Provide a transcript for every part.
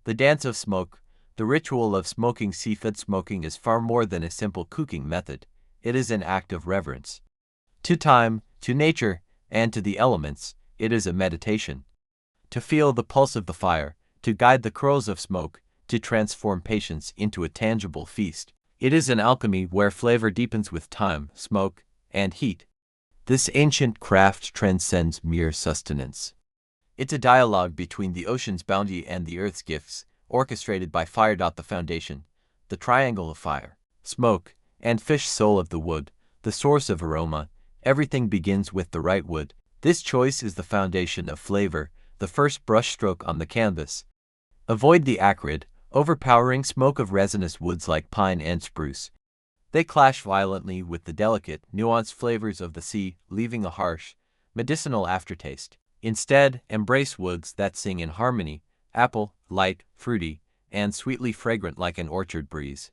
The dance of smoke. The ritual of smoking seafood smoking is far more than a simple cooking method. It is an act of reverence. To time, to nature, and to the elements, it is a meditation. To feel the pulse of the fire, to guide the curls of smoke, to transform patience into a tangible feast. It is an alchemy where flavor deepens with time, smoke, and heat. This ancient craft transcends mere sustenance. It's a dialogue between the ocean's bounty and the earth's gifts, orchestrated by fire. The foundation, the triangle of fire, smoke, and fish soul of the wood, the source of aroma. Everything begins with the right wood. This choice is the foundation of flavor, the first brushstroke on the canvas. Avoid the acrid, overpowering smoke of resinous woods like pine and spruce. They clash violently with the delicate, nuanced flavors of the sea, leaving a harsh, medicinal aftertaste. Instead, embrace woods that sing in harmony, apple, light, fruity, and sweetly fragrant like an orchard breeze.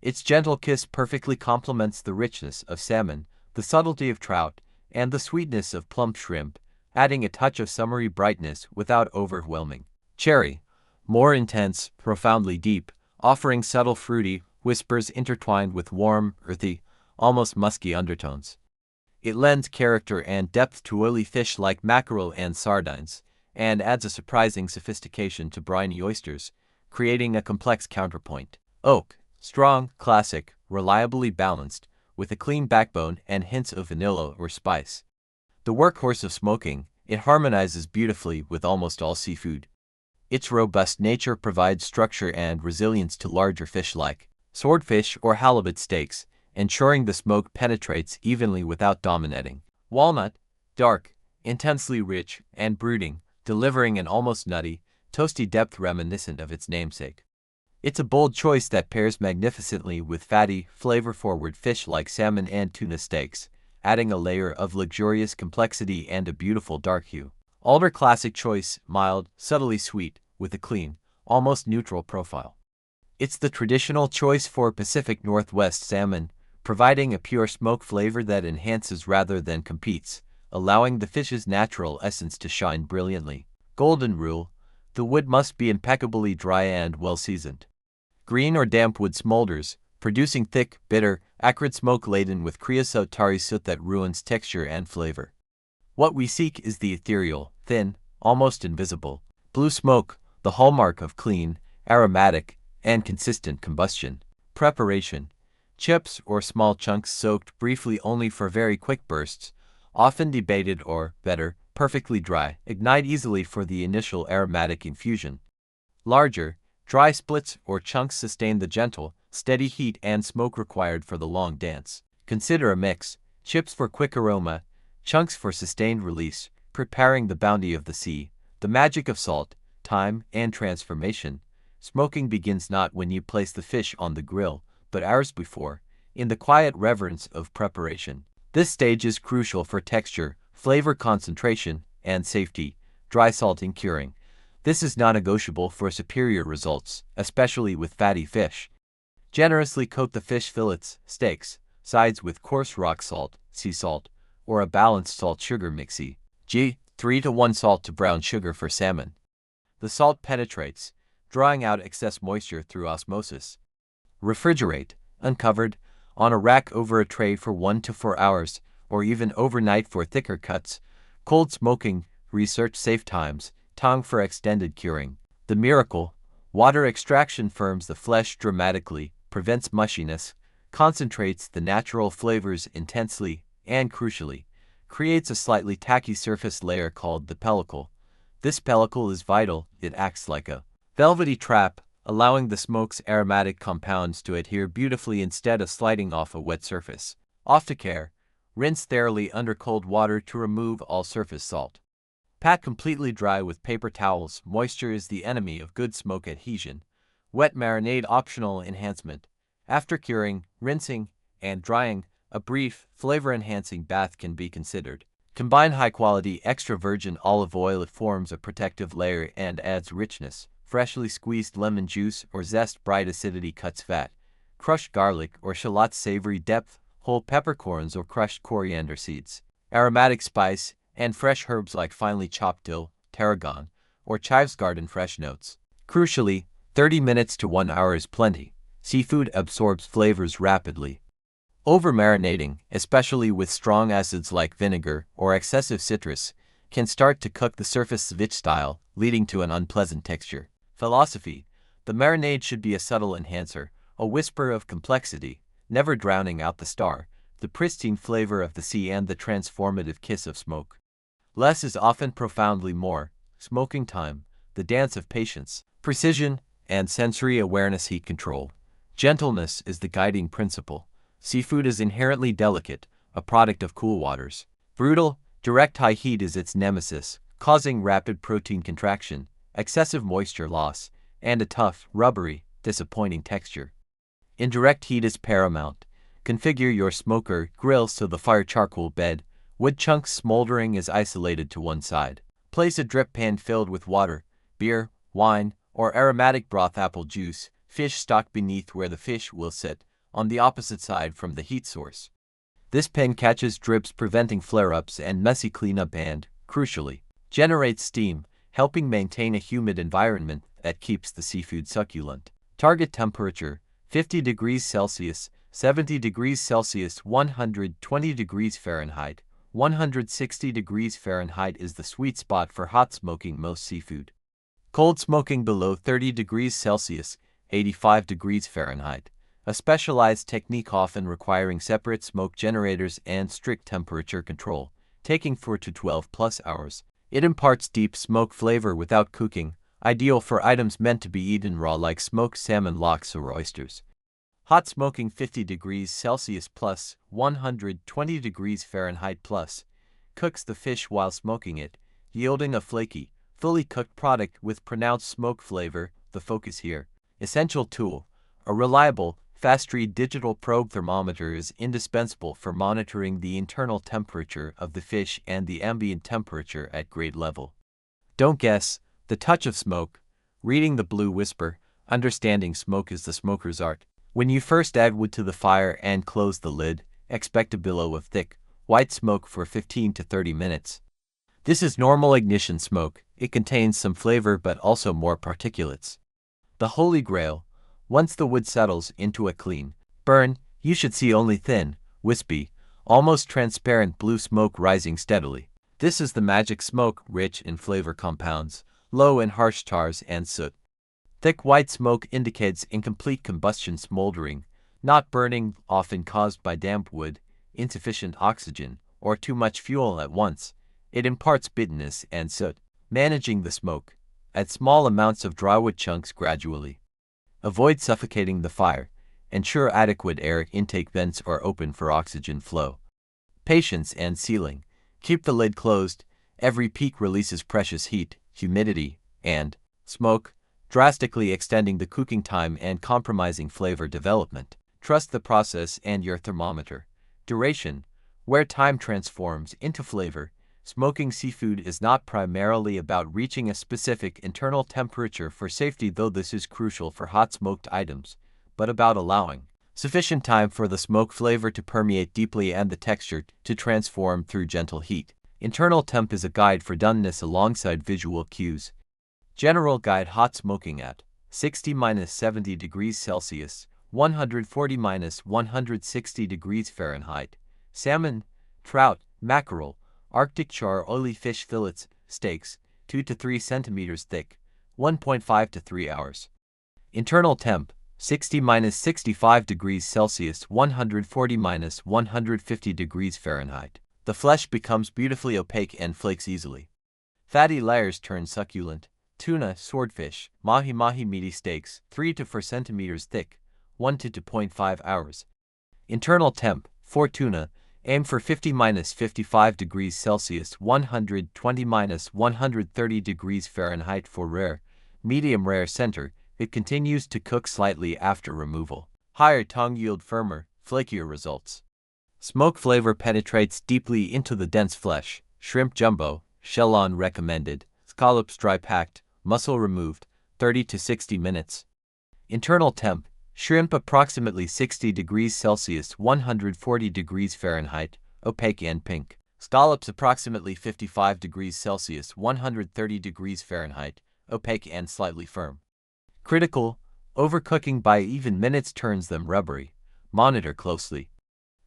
Its gentle kiss perfectly complements the richness of salmon, the subtlety of trout, and the sweetness of plump shrimp, adding a touch of summery brightness without overwhelming. Cherry. More intense, profoundly deep, offering subtle fruity whispers intertwined with warm, earthy, almost musky undertones. It lends character and depth to oily fish like mackerel and sardines, and adds a surprising sophistication to briny oysters, creating a complex counterpoint. Oak. Strong, classic, reliably balanced, with a clean backbone and hints of vanilla or spice. The workhorse of smoking, it harmonizes beautifully with almost all seafood. Its robust nature provides structure and resilience to larger fish like swordfish or halibut steaks, ensuring the smoke penetrates evenly without dominating. Walnut. Dark, intensely rich, and brooding, delivering an almost nutty, toasty depth reminiscent of its namesake. It's a bold choice that pairs magnificently with fatty, flavor-forward fish like salmon and tuna steaks, adding a layer of luxurious complexity and a beautiful dark hue. Alder. Classic choice, mild, subtly sweet, with a clean, almost neutral profile. It's the traditional choice for Pacific Northwest salmon, providing a pure smoke flavor that enhances rather than competes, allowing the fish's natural essence to shine brilliantly. Golden rule. The wood must be impeccably dry and well seasoned. Green or damp wood smolders, producing thick, bitter, acrid smoke laden with creosote tarry soot that ruins texture and flavor. What we seek is the ethereal, thin, almost invisible, blue smoke, the hallmark of clean, aromatic, and consistent combustion. Preparation. Chips or small chunks soaked briefly only for very quick bursts, often debated or, better, perfectly dry, ignite easily for the initial aromatic infusion. Larger, dry splits or chunks sustain the gentle, steady heat and smoke required for the long dance. Consider a mix, chips for quick aroma, chunks for sustained release, preparing the bounty of the sea, the magic of salt, time, and transformation. Smoking begins not when you place the fish on the grill, but hours before, in the quiet reverence of preparation. This stage is crucial for texture, flavor concentration, and safety, dry salting curing. This is non-negotiable for superior results, especially with fatty fish. Generously coat the fish fillets, steaks, sides with coarse rock salt, sea salt, or a balanced salt-sugar mixie. 3:1 salt to brown sugar for salmon. The salt penetrates, drawing out excess moisture through osmosis. Refrigerate, uncovered, on a rack over a tray for 1 to 4 hours, or even overnight for thicker cuts. Cold smoking, research safe times, tongue for extended curing. The miracle, water extraction firms the flesh dramatically, prevents mushiness, concentrates the natural flavors intensely, and crucially, creates a slightly tacky surface layer called the pellicle. This pellicle is vital, it acts like a velvety trap, allowing the smoke's aromatic compounds to adhere beautifully instead of sliding off a wet surface. Aftercare, rinse thoroughly under cold water to remove all surface salt. Pat completely dry with paper towels. Moisture is the enemy of good smoke adhesion. Wet marinade optional enhancement. After curing, rinsing, and drying, a brief, flavor-enhancing bath can be considered. Combine high-quality extra virgin olive oil. It forms a protective layer and adds richness. Freshly squeezed lemon juice or zest, bright acidity cuts fat. Crushed garlic or shallots, savory depth, whole peppercorns or crushed coriander seeds. Aromatic spice and fresh herbs like finely chopped dill, tarragon, or chives garden fresh notes. Crucially, 30 minutes to 1 hour is plenty. Seafood absorbs flavors rapidly. Over-marinating, especially with strong acids like vinegar or excessive citrus, can start to cook the surface ceviche style, leading to an unpleasant texture. Philosophy: the marinade should be a subtle enhancer, a whisper of complexity, never drowning out the star, the pristine flavor of the sea and the transformative kiss of smoke. Less is often profoundly more. Smoking time, the dance of patience, precision, and sensory awareness. Heat control. Gentleness is the guiding principle. Seafood is inherently delicate, a product of cool waters. Brutal, direct high heat is its nemesis, causing rapid protein contraction, excessive moisture loss, and a tough, rubbery, disappointing texture. Indirect heat is paramount. Configure your smoker grill so the fire charcoal bed, wood chunks smoldering is isolated to one side. Place a drip pan filled with water, beer, wine, or aromatic broth, apple juice, fish stock beneath where the fish will sit, on the opposite side from the heat source. This pan catches drips, preventing flare-ups and messy cleanup and, crucially, generates steam, helping maintain a humid environment that keeps the seafood succulent. Target temperature: 50 degrees Celsius, 70 degrees Celsius, 120 degrees Fahrenheit, 160 degrees Fahrenheit is the sweet spot for hot smoking most seafood. Cold smoking below 30 degrees Celsius, 85 degrees Fahrenheit, a specialized technique often requiring separate smoke generators and strict temperature control, taking 4 to 12 plus hours. It imparts deep smoke flavor without cooking, ideal for items meant to be eaten raw like smoked salmon, lox, or oysters. Hot smoking 50 degrees Celsius plus 120 degrees Fahrenheit plus cooks the fish while smoking it, yielding a flaky, fully cooked product with pronounced smoke flavor. The focus here. Essential tool: a reliable, fast-read digital probe thermometer is indispensable for monitoring the internal temperature of the fish and the ambient temperature at grade level. Don't guess. The touch of smoke. Reading the blue whisper. Understanding smoke is the smoker's art. When you first add wood to the fire and close the lid, expect a billow of thick, white smoke for 15 to 30 minutes. This is normal ignition smoke. It contains some flavor but also more particulates. The holy grail: once the wood settles into a clean burn, you should see only thin, wispy, almost transparent blue smoke rising steadily. This is the magic smoke, rich in flavor compounds, low in harsh tars and soot. Thick white smoke indicates incomplete combustion, smoldering, not burning, often caused by damp wood, insufficient oxygen, or too much fuel at once. It imparts bitterness and soot. Managing the smoke: add small amounts of drywood chunks gradually. Avoid suffocating the fire. Ensure adequate air intake vents are open for oxygen flow. Patience and sealing: keep the lid closed. Every peak releases precious heat, humidity, and smoke, drastically extending the cooking time and compromising flavor development. Trust the process and your thermometer. Duration: where time transforms into flavor. Smoking seafood is not primarily about reaching a specific internal temperature for safety, though this is crucial for hot smoked items, but about allowing sufficient time for the smoke flavor to permeate deeply and the texture to transform through gentle heat. Internal temp is a guide for doneness alongside visual cues. General guide: hot smoking at 60-70 degrees Celsius, 140-160 degrees Fahrenheit. Salmon, trout, mackerel, Arctic char, oily fish fillets, steaks, 2 to 3 centimeters thick, 1.5 to 3 hours. Internal temp: 60-65 degrees Celsius, 140-150 degrees Fahrenheit. The flesh becomes beautifully opaque and flakes easily. Fatty layers turn succulent. Tuna, swordfish, mahi-mahi, meaty steaks, 3 to 4 centimeters thick, 1 to 2.5 hours. Internal temp: for tuna, aim for 50-55 degrees Celsius, 120-130 degrees Fahrenheit. For rare, medium rare center, it continues to cook slightly after removal. Higher tongue yield firmer, flakier results. Smoke flavor penetrates deeply into the dense flesh. Shrimp jumbo, shell-on recommended. Scallops dry packed, muscle removed, 30 to 60 minutes. Internal temp: shrimp approximately 60 degrees Celsius, 140 degrees Fahrenheit, opaque and pink. Scallops approximately 55 degrees Celsius, 130 degrees Fahrenheit, opaque and slightly firm. Critical, overcooking by even minutes turns them rubbery. Monitor closely.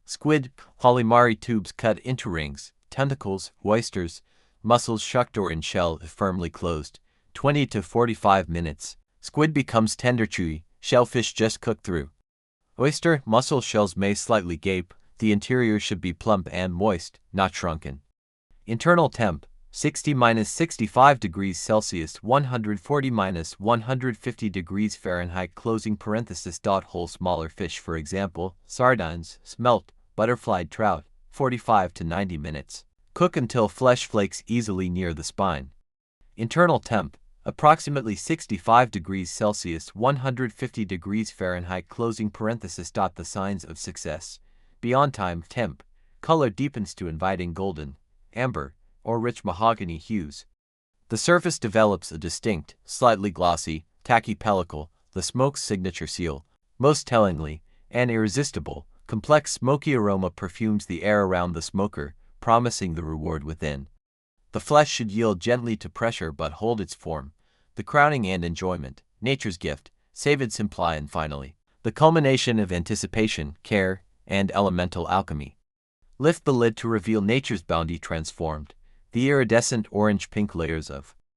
Squid, calamari tubes cut into rings, tentacles, oysters, mussels shucked or in shell if firmly closed. 20 to 45 minutes. Squid becomes tender chewy, shellfish just cooked through. Oyster, mussel shells may slightly gape, the interior should be plump and moist, not shrunken. Internal temp, 60-65 degrees Celsius 140-150 degrees Fahrenheit closing parenthesis. Whole smaller fish, for example, sardines, smelt, butterflied trout, 45 to 90 minutes. Cook until flesh flakes easily near the spine. Internal temp, approximately 65 degrees Celsius 150 degrees Fahrenheit closing parenthesis. The signs of success. Beyond time temp, color deepens to inviting golden, amber, or rich mahogany hues. The surface develops a distinct, slightly glossy, tacky pellicle, the smoke's signature seal. Most tellingly, an irresistible, complex smoky aroma perfumes the air around the smoker, promising the reward within. The flesh should yield gently to pressure but hold its form. The crowning and enjoyment, nature's gift, saved simply. And finally, the culmination of anticipation, care, and elemental alchemy. Lift the lid to reveal nature's bounty transformed. The iridescent orange-pink layers of